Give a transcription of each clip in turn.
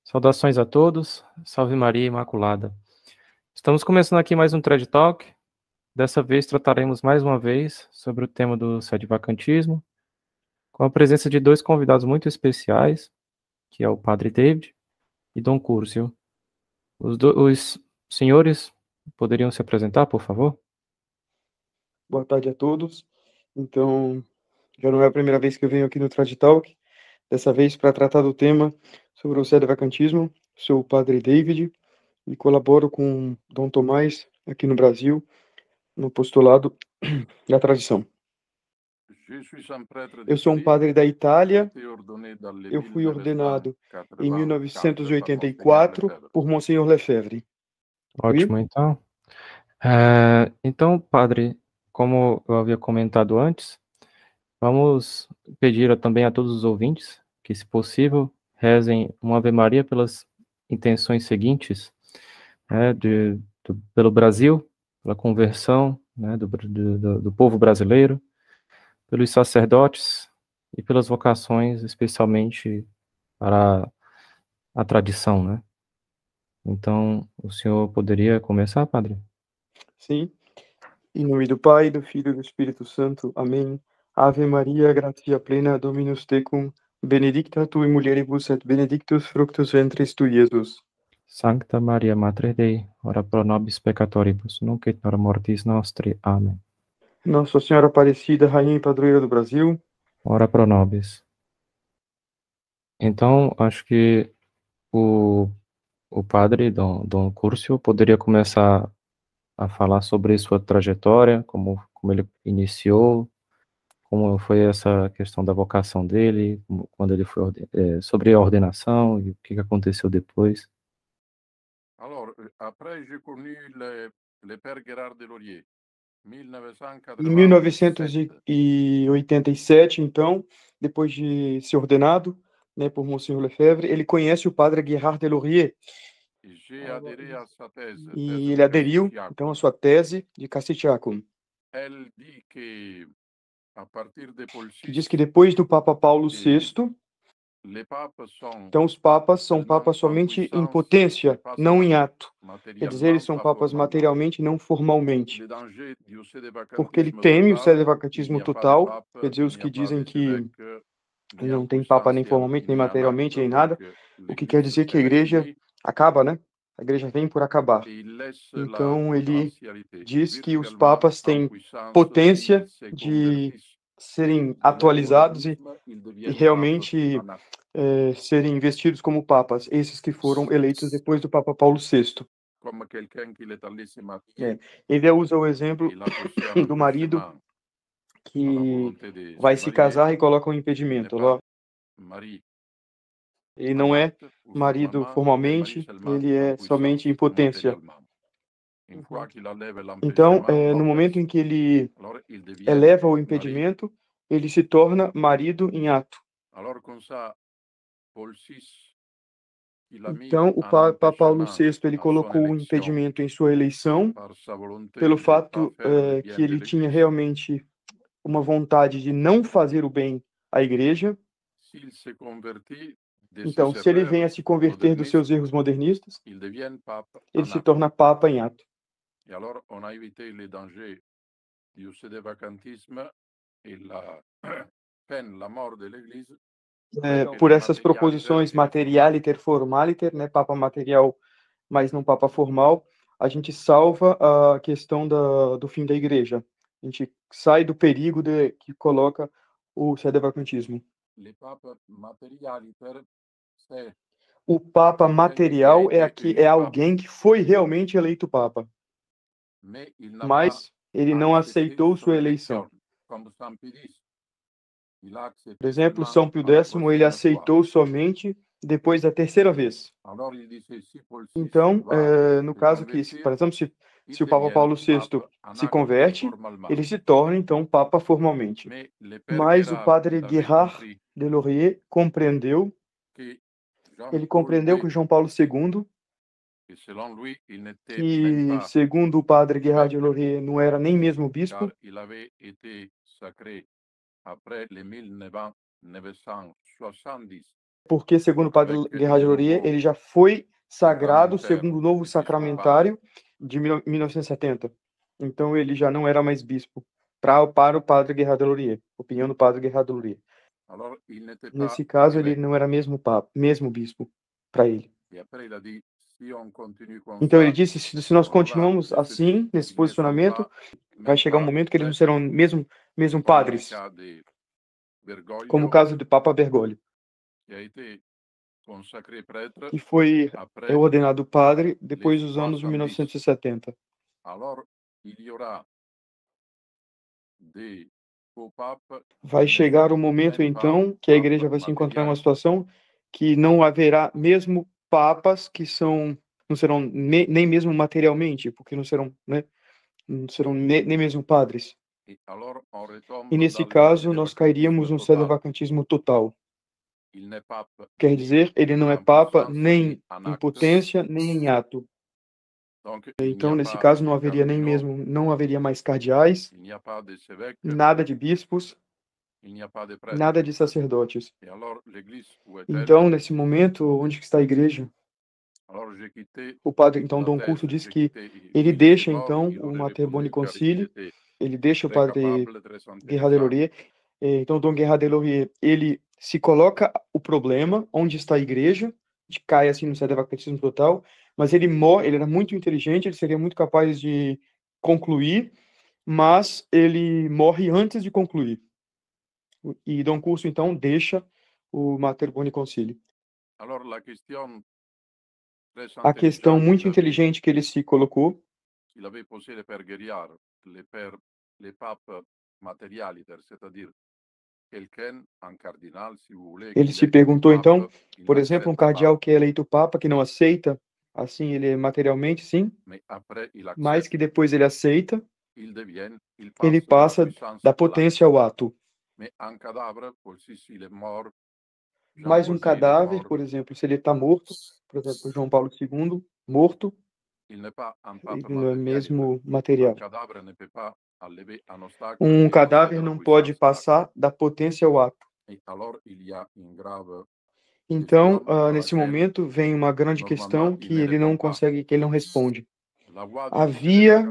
Saudações a todos, salve Maria Imaculada. Estamos começando aqui mais um TED Talk. Dessa vez trataremos mais uma vez sobre o tema do sedevacantismo, com a presença de dois convidados muito especiais, que é o Padre David e Dom Curcio. Os senhores poderiam se apresentar, por favor? Boa tarde a todos. Então, já não é a primeira vez que eu venho aqui no Trad Talk, dessa vez para tratar do tema sobre o sedevacantismo. Sou o Padre David e colaboro com Dom Tomás aqui no Brasil, no postulado da tradição. Eu sou um padre da Itália. Eu fui ordenado em 1984 por Monsenhor Lefebvre. Ótimo, então. Então, padre, como eu havia comentado antes, vamos pedir também a todos os ouvintes que, se possível, rezem uma Ave Maria pelas intenções seguintes, pelo Brasil, pela conversão, do povo brasileiro, pelos sacerdotes e pelas vocações, especialmente para a tradição, né? Então, o senhor poderia começar, padre? Sim. Em nome do Pai, do Filho e do Espírito Santo. Amém. Ave Maria, gratia plena, Dominus tecum, benedicta tu in mulieribus et benedictus fructus ventris tui, Iesus. Sancta Maria, Mater Dei, ora pro nobis peccatoribus, nunc et hora mortis nostri. Amém. Nossa Senhora Aparecida, Rainha e Padroeira do Brasil. Ora pro nobis. Então, acho que o padre Dom Curcio poderia começar a falar sobre sua trajetória, como ele iniciou, como foi essa questão da vocação dele, quando ele foi sobre a ordenação e o que aconteceu depois. Alors, après, j'ai connu le Père Gérard Deslauriers, Em 1987. 1987, então, depois de ser ordenado, né, por Monsenhor Lefebvre, ele conhece o padre Gérard Deslauriers Et j'ai adhéré à sa thèse. e ele aderiu, então, à sua tese de Castigliacum, Elle dit que, à partir de Paul que VI, diz que depois do Papa Paulo VI, les papes sont então os papas são papas somente em potência, não em ato. Quer dizer, eles são papas materialmente, não formalmente. le danger du Porque ele sédevacantisme teme o total, sedevacantismo il n'y a pas de total, pape, quer dizer, os il n'y que a pas dizem que d'archevêque, ni en não tem papa nem puissance, formalmente, nem ni en materialmente, acte, nem nada, donc o que quer l'Église dizer que a est igreja finie, acaba, né? A igreja vem por acabar. et il laisse Então la ele potentialité diz que os virtuellement papas en têm puissance potência s'ils se de convertissent serem de atualizados néomodernisme, ils e deviennent papes realmente en acte. serem investidos como papas, esses que foram eleitos depois do Papa Paulo VI. Comme quelqu'un qui est allé se marier, É, ele usa o exemplo il a poussé un do marido empêchement à la que volonté de vai se se marier, casar e coloca um il n'est impedimento. pas mari Ele en não é acte ou marido formalmente, mais mari formalmente, seulement ele en é somente em puissance potência. matériellement. Une fois qu'il enlève Então, l'empêchement, no momento l'empêche, em que ele alors il devient eleva o mari. impedimento, ele se torna marido em ato. Alors comme ça, Paul VI, il a mis Então, o un Papa Paulo empêchement VI ele à son colocou o élection impedimento em sua eleição par sa volonté pelo de ne pas fato faire le bien que de ele tinha l'Église. realmente uma vontade de não fazer o bem à igreja. S'il se convertit de Então, ses se ele vem a erreurs se converter dos seus modernistes, erros modernistas, il devient pape ele en se acte. torna papa em ato. Et alors, on a évité les dangers du sédevacantisme et la peine, la mort de l'Église. Por essas proposições materialiter formaliter, né, papa material, mas não papa formal, a gente salva a questão do fim da igreja. A gente sai do perigo que coloca o sedevacantismo. O papa material é alguém que foi realmente eleito papa, mas ele não aceitou sua eleição. Por exemplo, São Pio X, ele aceitou somente depois da terceira vez. Então, no caso que, por exemplo, se o Papa Paulo VI se converte, ele se torna, então, Papa formalmente. Mas o padre Gérard Deslauriers compreendeu que João Paulo II, que, segundo o padre Gérard Deslauriers, não era nem mesmo bispo, après les 1970, porque, segundo o padre Gerhard de Laurier, ele já foi sagrado segundo o novo sacramentário de 1970. Então, ele já não era mais bispo, para o padre Gerhard de Laurier, opinião do padre Gerhard de Laurier. Nesse caso, ele não era mesmo papa, mesmo bispo para ele. Então, ele disse, se nós continuamos assim, nesse posicionamento, vai chegar um momento que eles não serão mesmo padres, como o caso do Papa Bergoglio, que foi ordenado padre depois dos anos 1970. Vai chegar o momento, então, que a igreja vai se encontrar em uma situação que não haverá mesmo papas que não serão nem mesmo materialmente, porque não serão, né, não serão nem mesmo padres. E nesse caso, nós cairíamos num sedevacantismo total. Quer dizer, ele não é papa nem em potência, nem em ato. Então, nesse caso, não haveria mais cardeais, nada de bispos, nada de sacerdotes. Então, nesse momento, onde está a igreja? O padre, então, Dom Curso diz que ele deixa, então, o Mater Boni Concili, ele deixa o padre Gerhard de Laurier. Então, Dom Gerhard de Laurier, ele se coloca o problema, onde está a igreja, de cai assim no sedevacantismo total, mas ele era muito inteligente, ele seria muito capaz de concluir, mas ele morre antes de concluir. E Dom Curso, então, deixa o Mater Boni Concili. A questão muito inteligente que ele se colocou, ele se perguntou, então, por exemplo, um cardeal que é eleito papa, que não aceita, assim, ele materialmente, sim, mas que depois ele aceita, ele passa da potência ao ato. Mas um cadáver, por exemplo, se ele está morto, por exemplo, João Paulo II, morto, ele não é mesmo material. Um cadáver não pode passar da potência ao ato. Então, nesse momento, vem uma grande questão que ele não consegue, que ele não responde. A via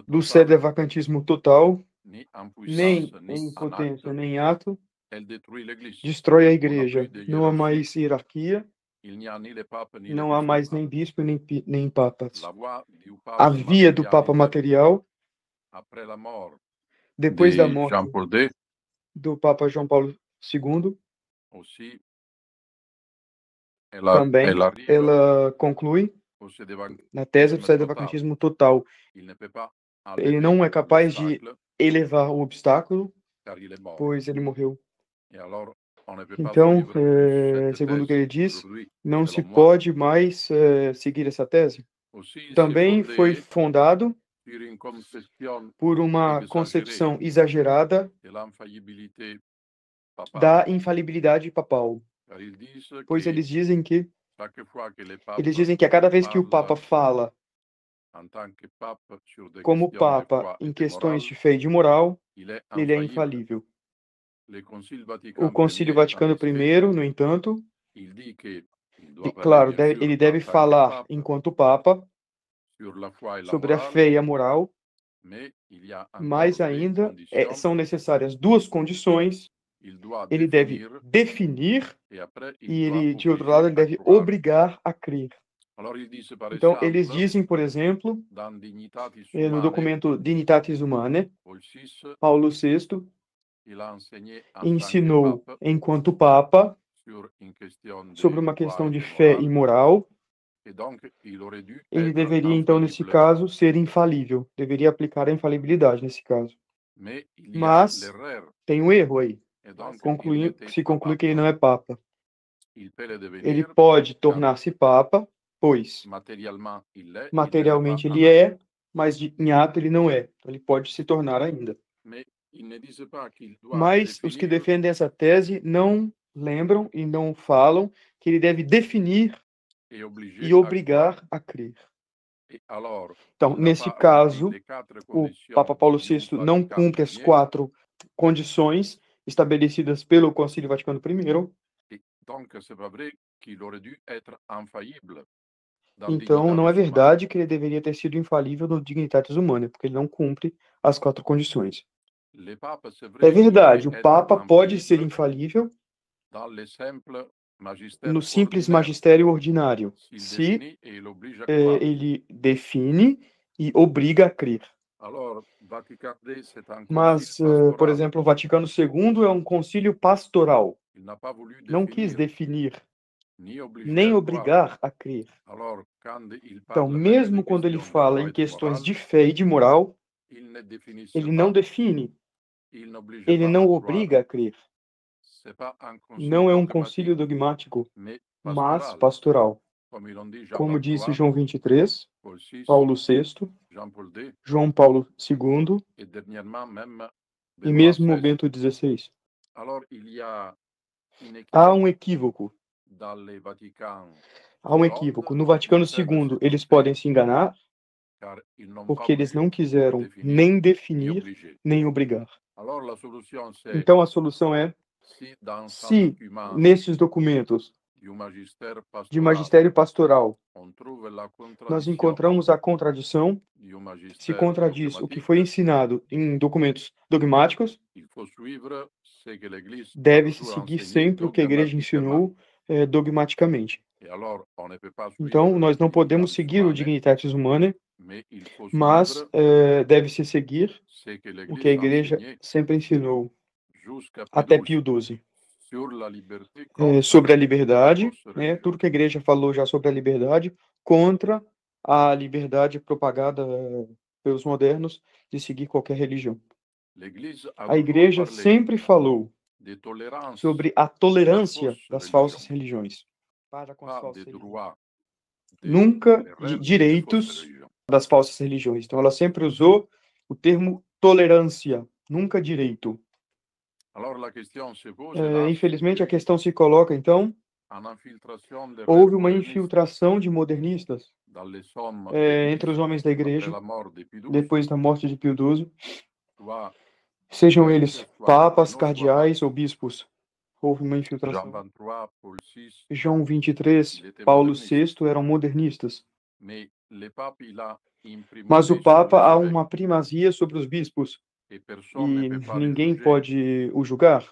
do sedevacantismo total, nem em potência, nem em ato, destrói a igreja. Não há mais hierarquia, não há mais nem bispo, nem papas. A via do papa material, depois da morte do papa João Paulo II, também ela conclui na tese do sedevacantismo total. Ele não é capaz de elevar o obstáculo, pois ele morreu. Então, segundo o que ele diz, não se pode mais seguir essa tese. Também foi fundado por uma concepção exagerada da infalibilidade papal, pois eles dizem que a cada vez que o Papa fala como Papa em questões de fé e de moral, ele é infalível. O Concílio Vaticano I, no entanto, claro, ele deve falar enquanto Papa sobre a fé e a moral, mas ainda são necessárias duas condições. Ele deve definir e ele, de outro lado, ele deve obrigar a crer. Então, eles dizem, por exemplo, no documento Dignitatis Humanae, Paulo VI ensinou, enquanto Papa, sobre uma questão de fé e moral. Ele deveria, então, nesse caso, ser infalível. Deveria aplicar a infalibilidade nesse caso. Mas tem um erro aí. Se conclui que ele não é Papa. Ele pode tornar-se Papa, pois materialmente ele é, mas em ato ele não é. Ele pode se tornar ainda. Mas os que defendem essa tese não lembram e não falam que ele deve definir e obrigar a crer. Então, nesse caso, o Papa Paulo VI não cumpre as 4 condições estabelecidas pelo Concílio Vaticano I, Então, não é verdade que ele deveria ter sido infalível no Dignitatis Humanae, porque ele não cumpre as 4 condições. É verdade, o Papa pode ser infalível no simples magistério ordinário, se ele define e obriga a crer. Mas, por exemplo, o Vaticano II é um concílio pastoral. Não quis definir nem obrigar a crer. Então, mesmo quando ele fala em questões de fé e de moral, ele não define, ele não obriga a crer. Não é um concílio dogmático, mas pastoral. Como disse João 23, Paulo VI, João Paulo II e mesmo Bento XVI. Há um equívoco. Há um equívoco. No Vaticano II, eles podem se enganar porque eles não quiseram nem definir, nem obrigar. Então, a solução é, se nesses documentos de magistério pastoral nós encontramos a contradição, se contradiz o que foi ensinado em documentos dogmáticos, deve-se seguir sempre o que a Igreja ensinou dogmaticamente. Então, nós não podemos seguir o Dignitatis Humanae, mas deve-se seguir o que a Igreja sempre ensinou, até Pio XII. Sobre a liberdade, tudo que a Igreja falou já sobre a liberdade, contra a liberdade propagada pelos modernos de seguir qualquer religião. A Igreja sempre falou sobre a tolerância das falsas religiões, para com as falsas religiões. Nunca de direitos das falsas religiões. Então, ela sempre usou o termo tolerância, nunca direito. Infelizmente, a questão se coloca, então, houve uma infiltração de modernistas entre os homens da Igreja, depois da morte de Pio XII, sejam eles papas, cardeais ou bispos. Houve uma infiltração. João 23, Paulo VI eram modernistas. Mas o Papa há uma primazia sobre os bispos e ninguém pode o julgar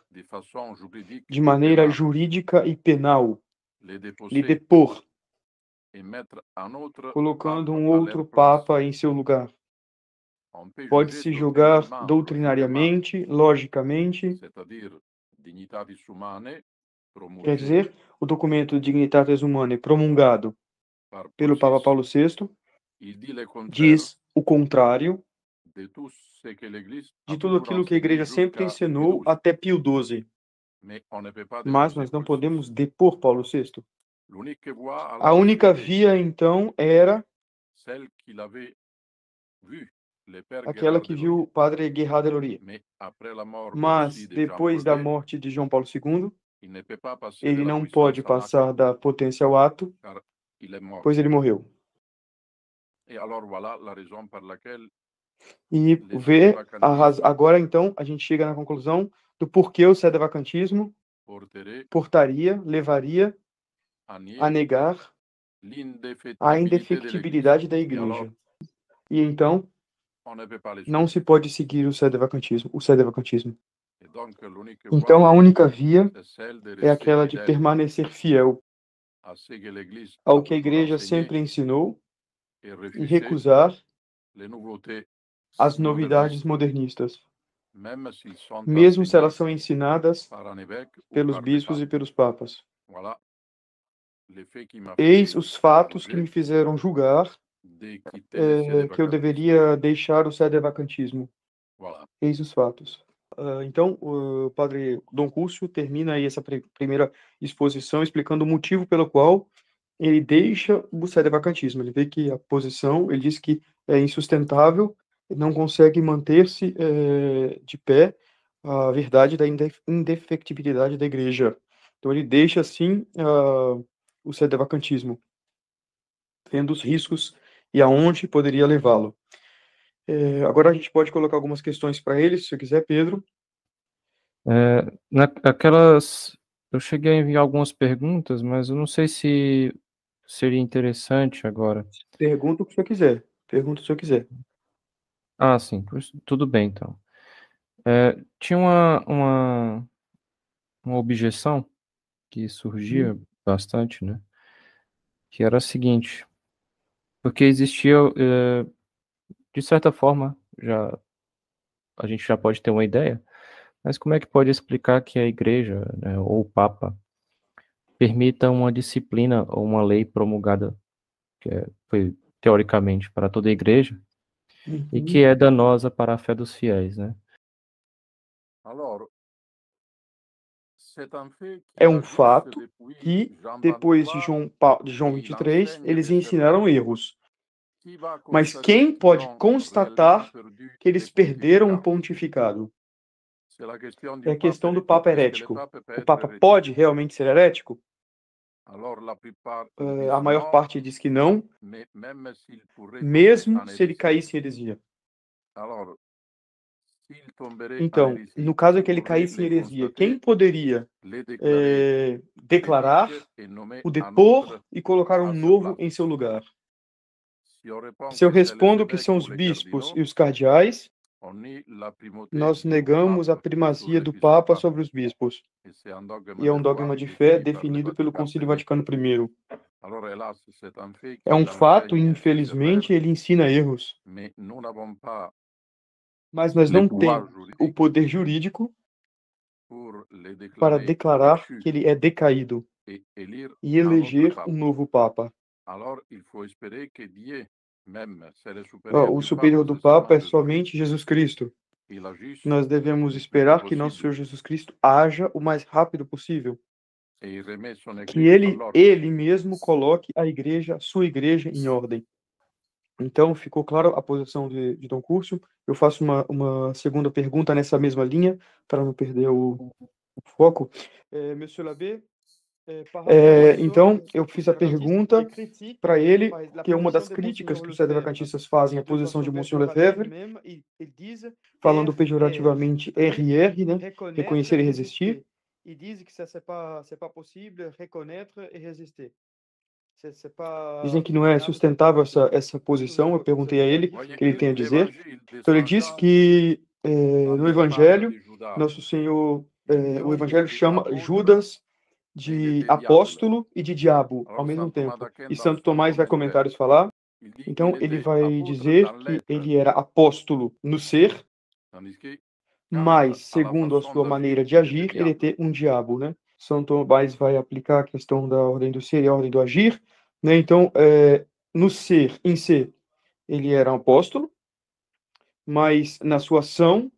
de maneira jurídica e penal, lhe depor, colocando um outro Papa em seu lugar. Pode-se julgar doutrinariamente, logicamente, quer dizer, o documento Dignitatis Humanae promulgado pelo Papa Paulo VI diz o contrário de tudo aquilo que a Igreja sempre ensinou até Pio XII. Mas nós não podemos depor Paulo VI. A única via, então, era aquela que viu o padre Gerard Delory. Mas, depois da morte de João Paulo II, ele não pode passar da potência ao ato, pois ele morreu. E vê agora, então, a gente chega na conclusão do porquê o sedevacantismo levaria a negar a indefectibilidade da Igreja. E então, não se pode seguir o sedevacantismo. Então, a única via é aquela de permanecer fiel ao que a Igreja sempre ensinou e recusar as novidades modernistas, mesmo se elas são ensinadas pelos bispos e pelos papas. Eis os fatos que me fizeram julgar que eu deveria deixar o sedevacantismo. Eis os fatos. Então, o padre Dom Cúcio termina aí essa primeira exposição explicando o motivo pelo qual ele deixa o sedevacantismo. Ele vê que a posição, ele diz que é insustentável, não consegue manter-se de pé a verdade da indefectibilidade da Igreja. Então, ele deixa, assim, o sedevacantismo, vendo os riscos e aonde poderia levá-lo. Agora a gente pode colocar algumas questões para ele, se você quiser, Pedro. Naquelas eu cheguei a enviar algumas perguntas, mas eu não sei se seria interessante agora. Pergunta o que o senhor quiser. Pergunta o que o senhor quiser. Ah, sim, tudo bem, então. Tinha uma objeção que surgia bastante, né? Que era a seguinte, porque existia, de certa forma, a gente já pode ter uma ideia, mas como é que pode explicar que a igreja, né, ou o Papa permita uma disciplina ou uma lei promulgada, foi teoricamente para toda a igreja, e que é danosa para a fé dos fiéis, né? Alors, c'est un fait É qu'il um a juste fato depuis que, Jean depois de 23, João il 23, enseigne eles des ensinaram erreurs. erros. Qui va Mas constater quem pode qu'ils ont réellement constatar perdu que le eles perderam o pontificat? pontificado? C'est la question É du a pape questão do hérétique. Papa Est-ce que le herético. pape peut O être Papa hérétique? pode realmente ser herético? Alors, la plupart ils A disent maior non, parte diz que não, mais même s'il pourrait tomber mesmo en se ele hérésie. caísse em heresia. Alors, s'il tomberait en Então, hérésie, no caso qui que ele pourrait caísse em le heresia, quem constater, poderia le déclarer declarar, hérétique et nommer o un depor autre e colocar um à sa novo place? em seu lugar? Si on répond Se eu que c'est les respondo que évêques são ou os les bispos cardinaux, e os cardeais, on nie la primauté nós du negamos a pape sur primazia do Papa l'épiscopat. sobre os bispos. Et c'est un dogme E é de um foi dogma de fé défini par le definido pelo Vatican Concílio II. Vaticano I. Alors, hélas, c'est un fait É um qu'il fato e, enseigne des erreurs, infelizmente, ele ensina erros. mais nous n'avons pas Mas nós le não pouvoir temos o juridique poder jurídico pour les para déclarer declarar déchus que ele é decaído et élire e un autre eleger pape. um novo Papa. Alors, il faut espérer que Dieu, même, c'est le supérieur O du superior pape, do c'est Papa seulement é Jésus-Christ. somente Jesus Cristo. Il agisse Nós devemos le plus vite esperar que nosso Senhor possible Jesus Cristo haja o mais rápido possível. et il remet son Que église en ordre. ele mesmo coloque a igreja, sua igreja, em ordem. Então, ficou claro a posição de Dom Curcio. Eu faço uma segunda pergunta nessa mesma linha, para não perder o foco. Monsieur l'abbé, então, eu fiz a pergunta para ele, que é uma das críticas que os sedevacantistas fazem à posição de Monsieur Lefebvre, falando pejorativamente RR, né? Reconhecer e resistir. E diz que c'est pas possível reconnaître e resistir. Dizem que não é sustentável essa posição. Eu perguntei a ele o que ele tem a dizer. Então ele disse que no Evangelho, Nosso Senhor, o Evangelho chama Judas de apóstolo e de diabo ao mesmo tempo. E Santo Tomás vai comentários falar. Então ele vai dizer que ele era apóstolo no ser, mas segundo a sua maneira de agir, ele tem um diabo, né? São Tomás vai aplicar a questão da ordem do ser e a ordem do agir, né? Então, no ser, em ser, ele era um apóstolo, mas na sua ação,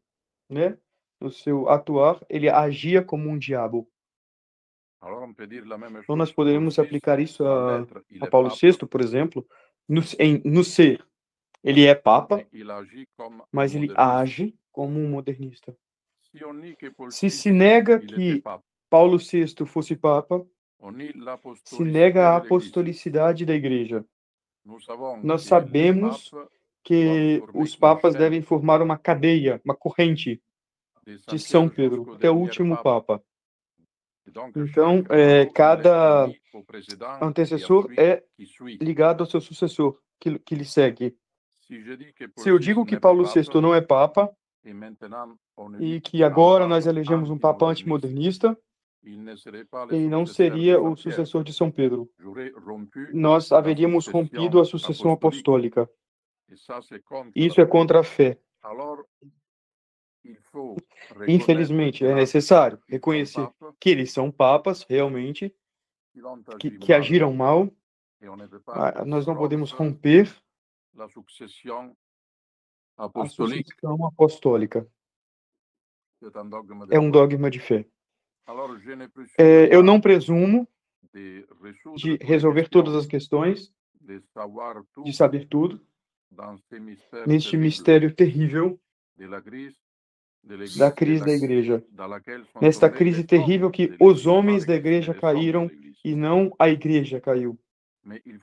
né? No seu atuar, ele agia como um diabo. Então, nós poderíamos aplicar isso a Paulo VI, por exemplo, no ser. Ele é Papa, mas ele age como um modernista. Se nega que Paulo VI fosse Papa, se nega a apostolicidade da Igreja. Nós sabemos que os papas devem formar uma cadeia, uma corrente de São Pedro, até o último Papa. Então, cada antecessor é ligado ao seu sucessor, que lhe segue. Se eu digo que Paulo VI não é Papa, e que agora nós elegemos um Papa antimodernista, ele não seria o sucessor de São Pedro. Nós haveríamos rompido a sucessão apostólica. Isso é contra a fé. Infelizmente, é necessário reconhecer que eles são papas, realmente, que agiram mal. Nós não podemos romper a sucessão apostólica. É um dogma de fé. Eu não presumo de resolver todas as questões, de saber tudo, neste mistério terrível da crise da igreja. Nesta crise terrível que os homens da igreja caíram e não a igreja caiu.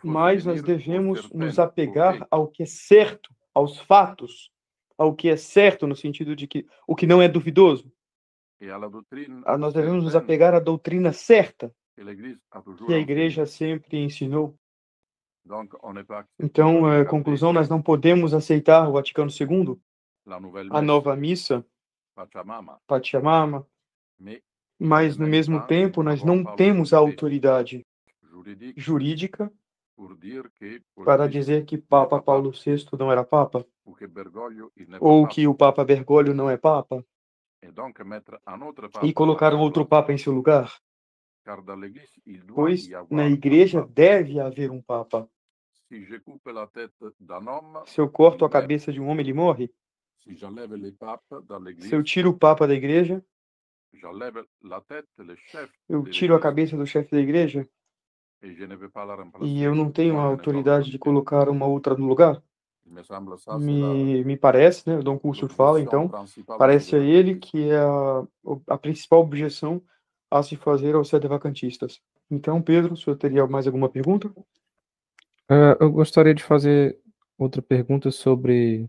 Mas nós devemos nos apegar ao que é certo, aos fatos, ao que é certo no sentido de que o que não é duvidoso. Nós devemos nos apegar à doutrina certa que a Igreja sempre ensinou. Então, conclusão, nós não podemos aceitar o Vaticano II, a nova missa, Pachamama, mas, no mesmo tempo, nós não temos a autoridade jurídica para dizer que Papa Paulo VI não era Papa, ou que o Papa Bergoglio não é Papa, e colocar um outro Papa em seu lugar, pois na Igreja deve haver um Papa. Se eu corto a cabeça de um homem, ele morre? Se eu tiro o Papa da Igreja, eu tiro a cabeça do chefe da Igreja? E eu não tenho a autoridade de colocar uma outra no lugar? Me parece, né? O Dom Curcio fala, então, parece a ele que é a principal objeção a se fazer aos sedevacantistas. Então, Pedro, o senhor teria mais alguma pergunta? Eu gostaria de fazer outra pergunta sobre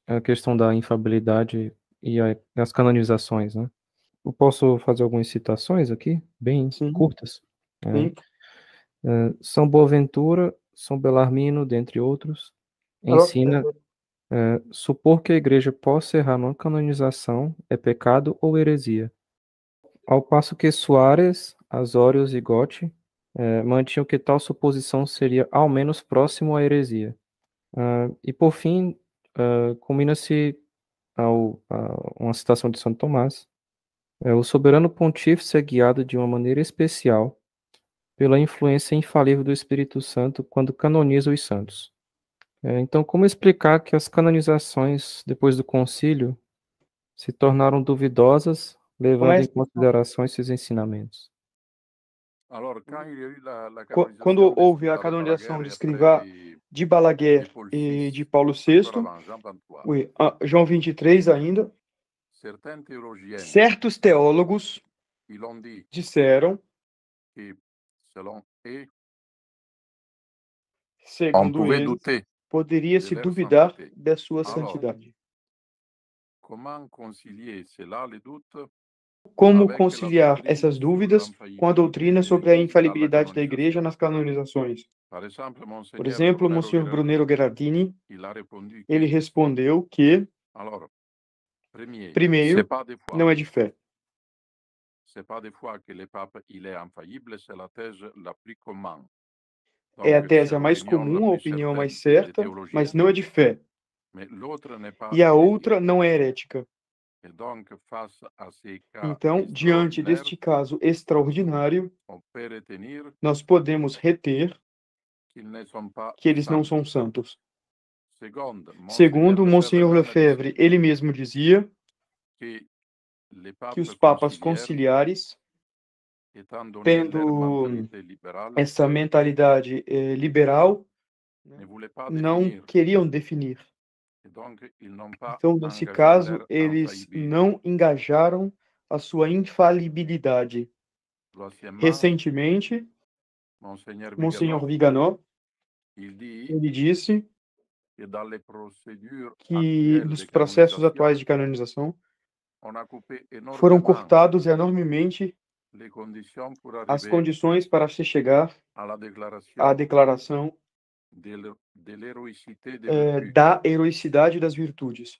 a questão da infalibilidade e as canonizações, né? Eu posso fazer algumas citações aqui, bem curtas? Sim. São Boaventura, São Belarmino, dentre outros, ensina supor que a Igreja possa errar numa canonização é pecado ou heresia. Ao passo que Soares, Azórios e Gotti mantinham que tal suposição seria ao menos próximo à heresia. E por fim, combina-se uma citação de Santo Tomás. O soberano pontífice é guiado de uma maneira especial pela influência infalível do Espírito Santo quando canoniza os santos. Então, como explicar que as canonizações depois do concílio se tornaram duvidosas, levando em consideração esses ensinamentos? Quando houve a canonização de Escrivá, de Balaguer e de Paulo VI, João 23 ainda, certos teólogos disseram, segundo eles, poderia-se duvidar da sua santidade. Como conciliar essas dúvidas com a doutrina sobre a infalibilidade da Igreja nas canonizações? Por exemplo, o Monsenhor Brunero Gherardini, ele respondeu que, primeiro, não é de fé. É a tese a mais comum, a opinião mais certa, mas não é de fé. E a outra não é herética. Então, diante deste caso extraordinário, nós podemos reter que eles não são santos. Segundo, Monsenhor Lefebvre, ele mesmo dizia que os papas conciliares, tendo essa mentalidade liberal, não queriam definir. Então, nesse caso, eles não engajaram a sua infalibilidade. Recentemente, Monsenhor Viganò, ele disse que nos processos atuais de canonização foram cortados enormemente as condições para se chegar à declaração da heroicidade das virtudes.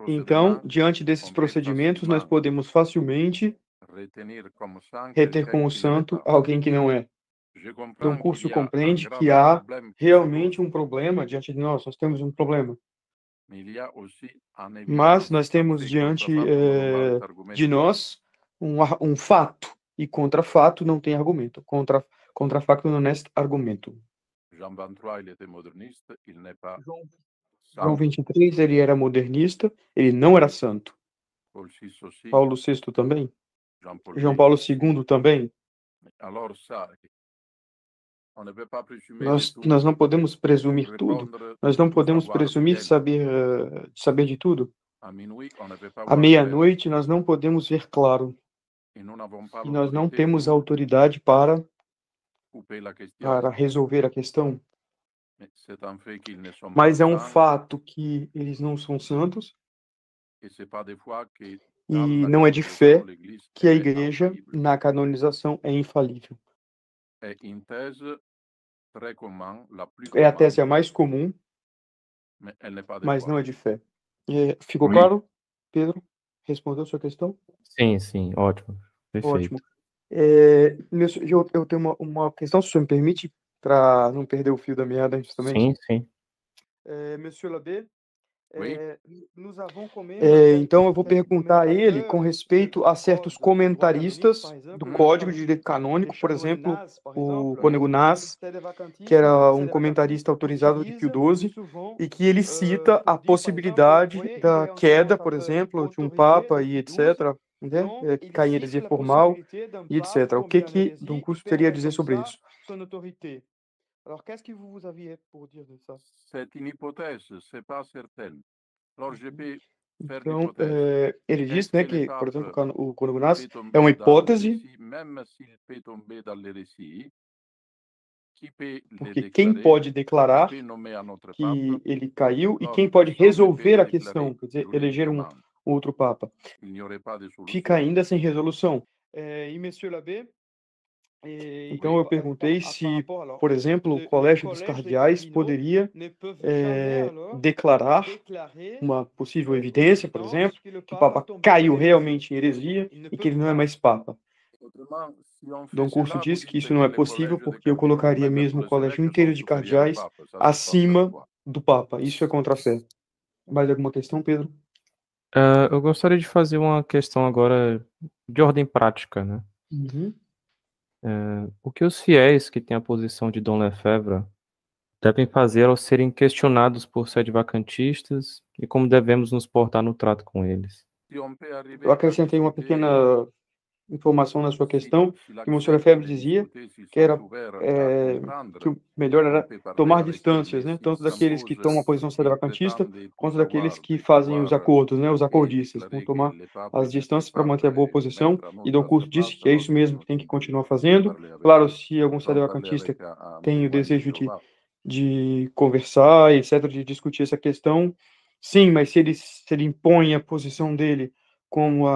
Então, diante desses procedimentos, nós podemos facilmente reter como santo alguém que não é. Então, o curso compreende que há realmente um problema diante de nós. Nós temos um problema. Mas nós temos diante de nós um fato. E contra fato não tem argumento. Contra facto não é argumento. João 23, ele era modernista, ele não era santo. Paulo VI também. João Paulo II também. Nós não podemos presumir tudo. Nós não podemos presumir saber de tudo. À meia-noite, nós não podemos ver claro. E nós não temos autoridade para resolver a questão. Mas é um fato que eles não são santos. e não é de fé que a igreja, na canonização, é infalível. É a tese a mais comum, mas não é de fé. Ficou claro, Pedro? Respondeu a sua questão? Sim, sim, ótimo. Perfeito. Ótimo. Eu tenho uma questão, se o senhor me permite, para não perder o fio da meada, justamente. Sim, sim. Monsieur l'abbé, então eu vou perguntar a ele com respeito a certos comentaristas do Código de Direito Canônico, por exemplo, o Cônego Nas, que era um comentarista autorizado de Pio XII, e que ele cita a possibilidade da queda, por exemplo, de um Papa e etc., né? Cair em heresia formal e etc. O que Dom Curso teria a dizer sobre isso? Alors, qu'est-ce que vous aviez pour dire de ça? C'est une hypothèse, c'est pas certain. Alors, je peux faire Então, l'hypothèse. ele diz, né, que, por exemplo, o Cônego Nas Peut tomber é uma dans hipótese, l'hérésie, même s'il peut tomber dans l'hérésie, qui peut le porque quem déclarer, pode qui declarar peut nommer un autre que pape, ele caiu e alors, quem pode personne ne peut resolver le a questão, quer dizer, eleger um juridiquement. outro Papa, Il n'y aurait pas de solution. fica ainda sem resolução. Então eu perguntei se, por exemplo, o Colégio dos Cardeais poderia declarar uma possível evidência, por exemplo, que o Papa caiu realmente em heresia e que ele não é mais Papa. Autrement, si on fait Dom Curso cela, diz vous que dites isso não é que le possível collège de porque eu cardinaux, colocaria même mesmo o les colégio évêques inteiro sont de supérieurs au cardeais pape, ça ne passe acima pas. do Papa. Isso é contra a fé. Mais alguma questão, Pedro? Eu gostaria de fazer uma questão agora de ordem prática, né? Uhum. O que os fiéis que têm a posição de Dom Lefebvre devem fazer ao serem questionados por sedevacantistas e como devemos nos portar no trato com eles? Si on peut arriver Eu à acrescentei uma discuter, pequena informação na sua questão, si que o Monsenhor l'accès pour Lefebvre les dizia discuter, s'ils que sont era ouverts à que comprendre, o melhor on era peut parler tomar avec eux, distâncias, mais né? s'ils Tanto daqueles que s'imposent, tomam a posição s'ils sedevacantista, prétendent tout quanto daqueles savoir, que de fazem os pouvoir acordos, né? Os acordistas. Vão déclarer que tomar le pape as n'était distâncias para pas manter a boa et posição, mettre un e autre Dom à sa Curso disse place, que é alors isso mesmo que tem que on continuar peut fazendo. parler avec Claro, eux. se algum On peut en parler sedevacantista avec un tem o témoin de desejo Jéhovah. de conversar, etc., de discutir essa questão, sim, mas se ele impõe a posição dele como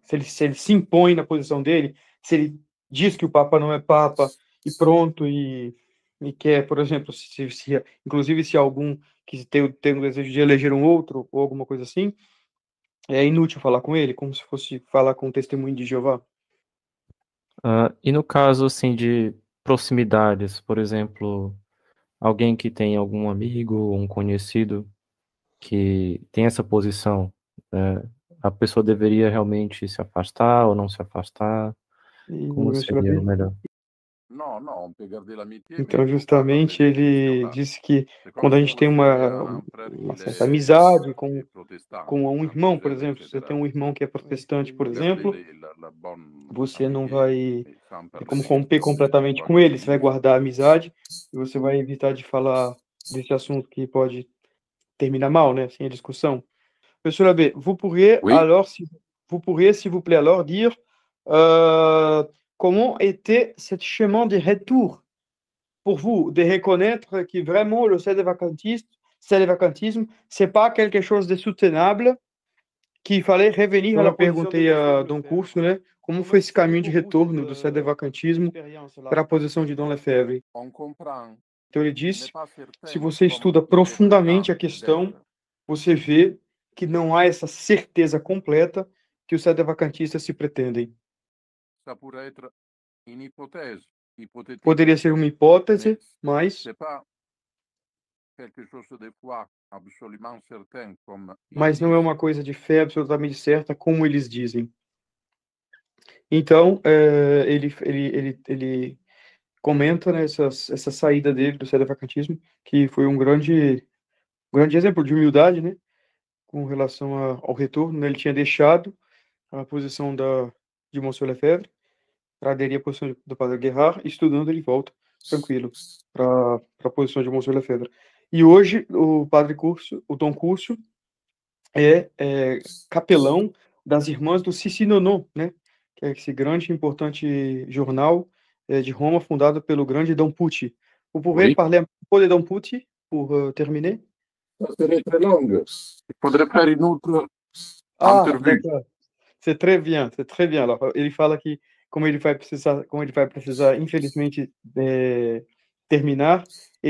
se ele se impõe na posição dele, se ele diz que o Papa não é Papa e pronto, e quer, por exemplo, inclusive se algum que tem o desejo de eleger um outro ou alguma coisa assim, é inútil falar com ele, como se fosse falar com o testemunho de Jeová. E no caso, assim, de proximidades, por exemplo, alguém que tem algum amigo, um conhecido que tem essa posição, a pessoa deveria realmente se afastar ou não se afastar? Como seria o melhor? Não, não, on peut garder l'amitié, Então, justamente, ele disse que quando a gente tem uma certa amizade com um irmão, por exemplo, você tem um irmão que é protestante, por exemplo, você não vai ter como romper completamente com ele, você vai guardar a amizade e você vai evitar de falar desse assunto que pode terminar mal, né, sem a discussão. Monsieur l'abbé, vous pourriez Oui. alors, s'il vous plaît, alors dire comment était ce chemin de retour pour vous, de reconnaître que vraiment le sédevacantisme, c'est pas quelque chose de soutenable, qu'il fallait revenir à la posição. Eu perguntei a Dom Curso, né, como foi esse caminho de retorno do sedevacantismo para a posição de Dom Lefebvre. Então ele disse, se você estuda profundamente a questão, você vê que não há essa certeza completa que os sedevacantistas se pretendem. Poderia ser uma hipótese, mas não é uma coisa de fé absolutamente certa, como eles dizem. Então, ele comenta, né, essa saída dele do sedevacantismo, que foi um grande exemplo de humildade, né, com relação ao retorno, né? Ele tinha deixado a posição de Monsieur Lefebvre para aderir à posição do Padre Guerard, e estudando ele volta tranquilo para a posição de Monsieur Lefebvre. E hoje o Dom Curso é capelão das Irmãs do Sissi-Nonon, né, que é esse grande e importante jornal de Roma, fundado pelo grande Dom Pucci. Vous pouvez parler un peu de Dom Pucci pour terminer? Ça serait très long. Il faudrait faire une autre Ah, Interview. d'accord. C'est très bien, c'est très bien. Alors, ele fala que como ele vai precisar, infelizmente, terminar,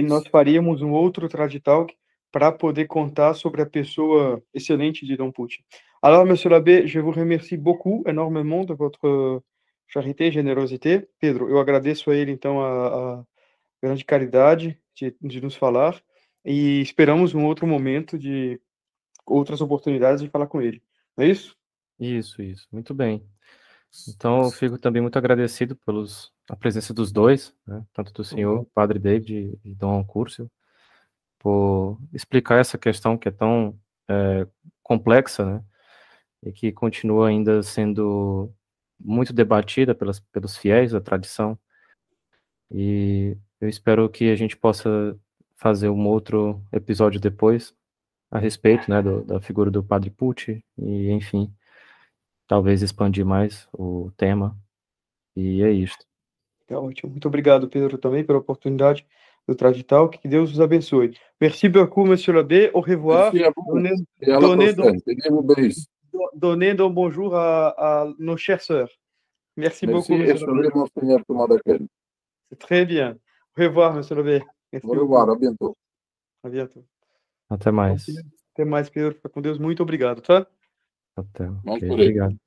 nós faríamos um outro Traditalk para poder contar sobre a pessoa excelente de Dom Pucci. Alors, Monsieur l'abbé, je vous remercie beaucoup, énormément de votre charité e generosité. Pedro, eu agradeço a ele, então, a grande caridade de nos falar e esperamos um outro momento de outras oportunidades de falar com ele. Não é isso? Isso, muito bem. Então, eu fico também muito agradecido a presença dos dois, né, tanto do senhor, Padre David e Dom Curcio, por explicar essa questão que é tão complexa, né, e que continua ainda sendo muito debatida pelos fiéis da tradição. E eu espero que a gente possa fazer um outro episódio depois a respeito, né, da figura do Padre Pucci e, enfim, talvez expandir mais o tema. E é isto. Tá ótimo. Muito obrigado, Pedro, também pela oportunidade do Traditalk. Que Deus os abençoe. Merci beaucoup, Monsieur l'abbé. Au revoir. Merci à vous. Et à la prochaine. Tenez-vous bénis. Donnez donc bonjour à nos chères sœurs. Merci beaucoup, Merci et Monsieur l'abbé. saluez Monseigneur Thomas d'Aquin. C'est très bien. Au revoir, Monsieur l'abbé. Merci Au revoir, beaucoup. à bientôt. À bientôt. Até mais. Até mais, Pedro. Fica com Deus. Muito obrigado, tá? Até. Vamos Ok, por aí. obrigado.